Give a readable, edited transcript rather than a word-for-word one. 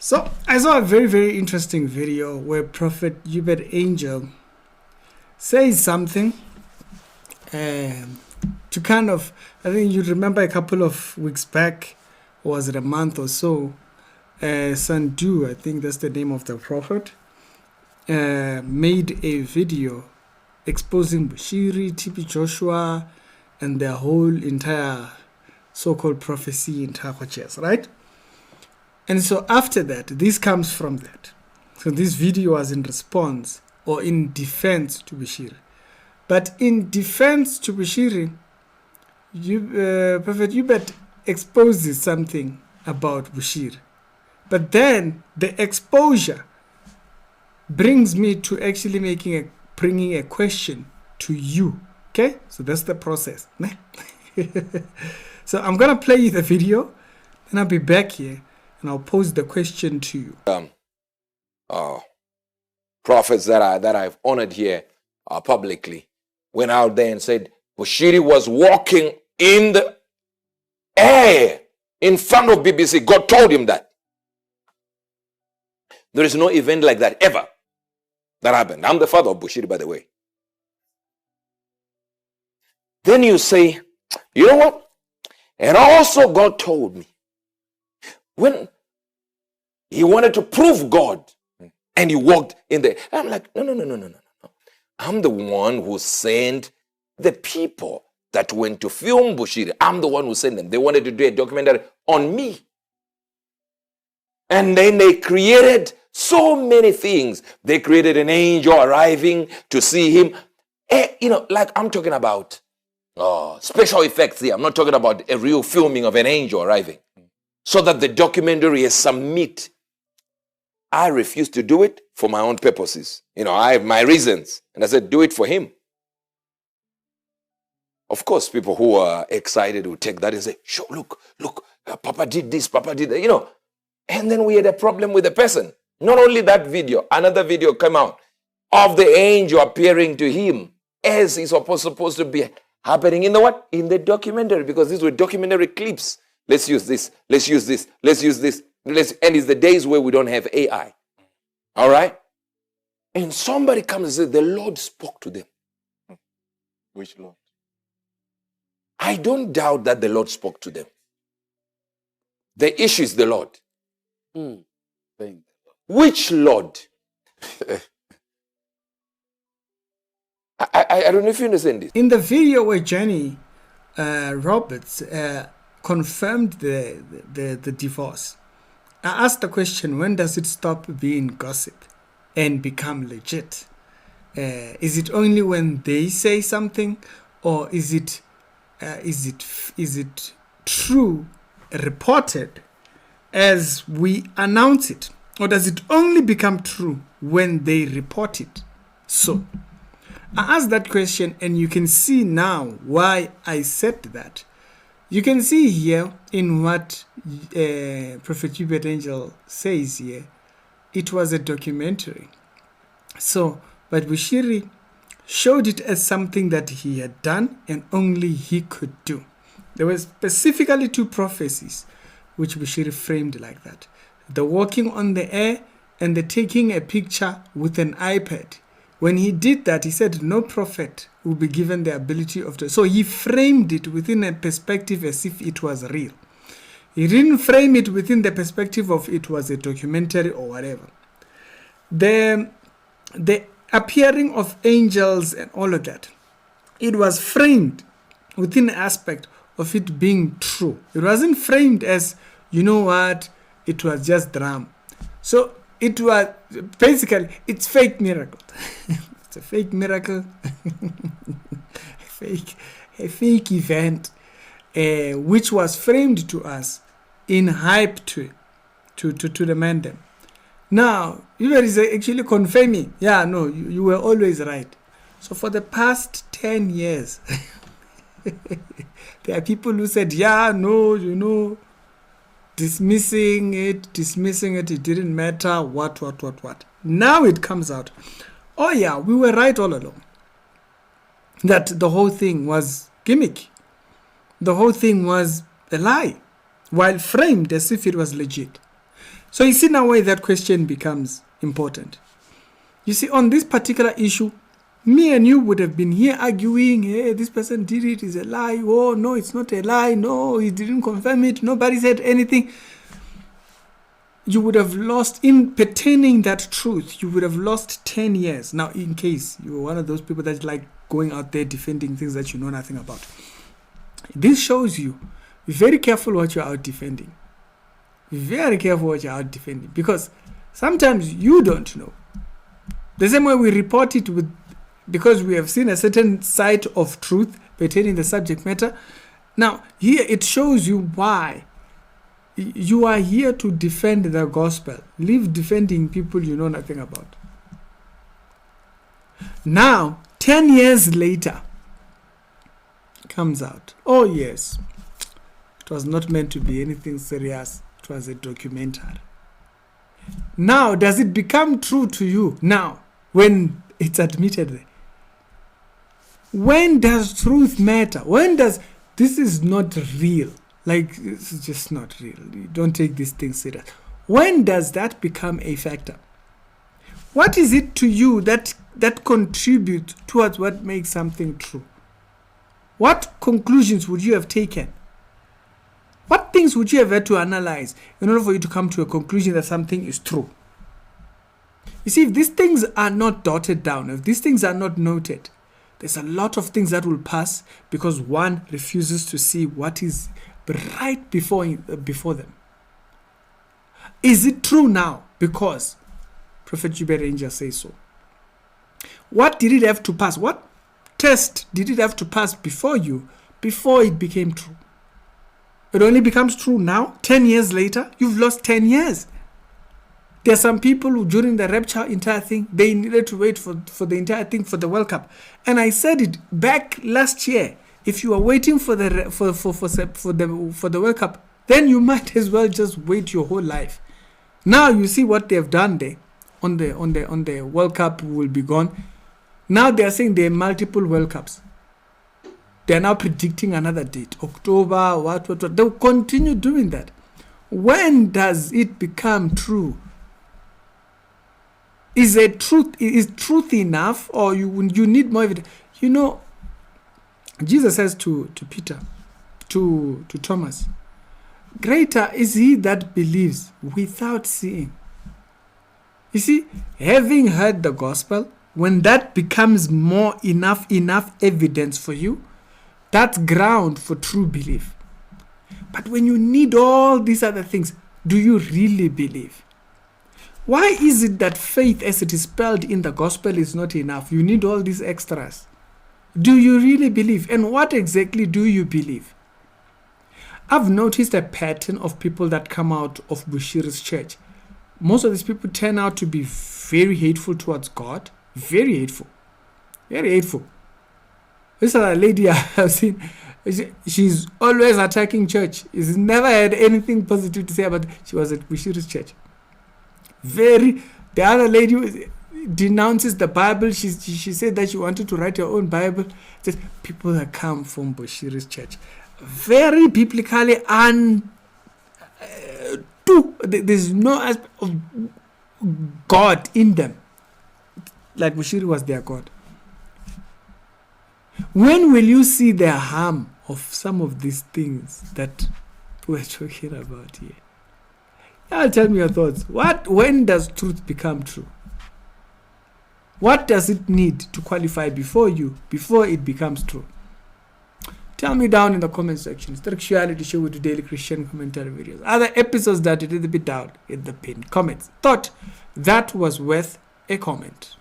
So I saw a very, very interesting video where Prophet Uebert Angel says something to kind of, I think you remember a couple of weeks back, or was it a month or so, Stunt, I think that's the name of the prophet, made a video exposing Bushiri, TB Joshua, and their whole entire so-called prophecy in Takoches, right? And so after that, this comes from that. So this video was in response or in defense to Bushiri. But in defense to Bushiri, Prophet Uebert exposes something about Bushiri. But then the exposure brings me to actually bringing a question to you. Okay? So that's the process. So I'm going to play you the video, and I'll be back here, and I'll pose the question to you. Prophets that I've honored here publicly went out there and said Bushiri was walking in the air in front of BBC. God told him that. There is no event like that ever that happened. I'm the father of Bushiri, by the way. Then you say, you know what? And also God told me. When he wanted to prove God and he walked in there. I'm like, no. I'm the one who sent the people that went to film Bushiri. I'm the one who sent them. They wanted to do a documentary on me. And then they created so many things. They created an angel arriving to see him. Like I'm talking about special effects here. I'm not talking about a real filming of an angel arriving. So that the documentary is some meat. I refuse to do it for my own purposes. I have my reasons. And I said, do it for him. Of course, people who are excited will take that and say, sure, look, Papa did this, Papa did that, And then we had a problem with the person. Not only that video, another video came out of the angel appearing to him as is supposed to be happening in the what? In the documentary, because these were documentary clips. Let's use this, let's use this, let's use this. And it's the days where we don't have AI. All right? And somebody comes and says, the Lord spoke to them. Which Lord? I don't doubt that the Lord spoke to them. The issue is the Lord. Which Lord? I don't know if you understand this. In the video where Jenny Roberts confirmed the divorce, I asked the question, when does it stop being gossip and become legit? Is it only when they say something, or is it true, reported as we announce it? Or does it only become true when they report it? So I asked that question, and you can see now why I said that. You can see here in what Prophet Uebert Angel says here, it was a documentary. So, but Bushiri showed it as something that he had done and only he could do. There were specifically two prophecies which Bushiri framed like that. The walking on the air and the taking a picture with an iPad. When he did that, he said no prophet will be given the ability of so he framed it within a perspective as if it was real. He didn't frame it within the perspective of it was a documentary or whatever. The appearing of angels and all of that, it was framed within the aspect of it being true. It wasn't framed as, it was just drama. So it was basically, it's fake miracle. It's a fake miracle, a fake event, which was framed to us in hype to the mandem. Now, Uebert is actually confirming, you were always right. So for the past 10 years, there are people who said, dismissing it, it didn't matter, what. Now it comes out. Oh yeah, we were right all along. That the whole thing was gimmick. The whole thing was a lie, while framed as if it was legit. So you see now why that question becomes important. You see, on this particular issue, me and you would have been here arguing, hey, this person did it, it's a lie. Oh, no, it's not a lie. No, he didn't confirm it. Nobody said anything. You would have lost, in pertaining that truth, you would have lost 10 years. Now, in case you were one of those people that like going out there defending things that you know nothing about. This shows you, be very careful what you're out defending. Be very careful what you're out defending. Because sometimes you don't know. The same way we report it with, because we have seen a certain side of truth pertaining the subject matter. Now, here it shows you why you are here to defend the gospel. Leave defending people you know nothing about. Now, 10 years later, comes out. Oh yes, it was not meant to be anything serious. It was a documentary. Now, does it become true to you now when it's admitted there? When does truth matter? When does this is not real? Like, it's just not real. You don't take this thing serious. When does that become a factor? What is it to you that contributes towards what makes something true? What conclusions would you have taken? What things would you have had to analyze in order for you to come to a conclusion that something is true? You see, if these things are not dotted down, if these things are not noted, there's a lot of things that will pass because one refuses to see what is right before them. Is it true now? Because Prophet Uebert Angel says so. What did it have to pass? What test did it have to pass before it became true? It only becomes true now, 10 years later. You've lost 10 years. There are some people who, during the rapture entire thing, they needed to wait for the entire thing for the World Cup. And I said it back last year. If you are waiting for the World Cup, then you might as well just wait your whole life. Now you see what they have done there. On the World Cup will be gone. Now they are saying there are multiple World Cups. They are now predicting another date, October, what. They'll continue doing that. When does it become true? Is truth enough, or you need more evidence? You know, Jesus says to Peter, to Thomas, greater is he that believes without seeing. You see, having heard the gospel, when that becomes more enough evidence for you, that's ground for true belief. But when you need all these other things, do you really believe? Why is it that faith as it is spelled in the gospel is not enough? You need all these extras. Do you really believe? And what exactly do you believe? I've noticed a pattern of people that come out of Bushiri'S church. Most of these people turn out to be very hateful towards God. Very hateful. Very hateful. This other lady I've seen, she's always attacking church. She's never had anything positive to say about it. She was at Bushiri'S church. The other lady denounces the Bible. She said that she wanted to write her own Bible. Just people that come from Bushiri'S church, very biblically there's no aspect of God in them, like Bushiri was their God. When will you see the harm of some of these things that we're talking about here? Now tell me your thoughts. When does truth become true? What does it need to qualify before it becomes true? Tell me down in the comment section. It's the Actuality Show with daily Christian commentary videos. Other episodes that you did a bit down in the pinned comments. Thought that was worth a comment.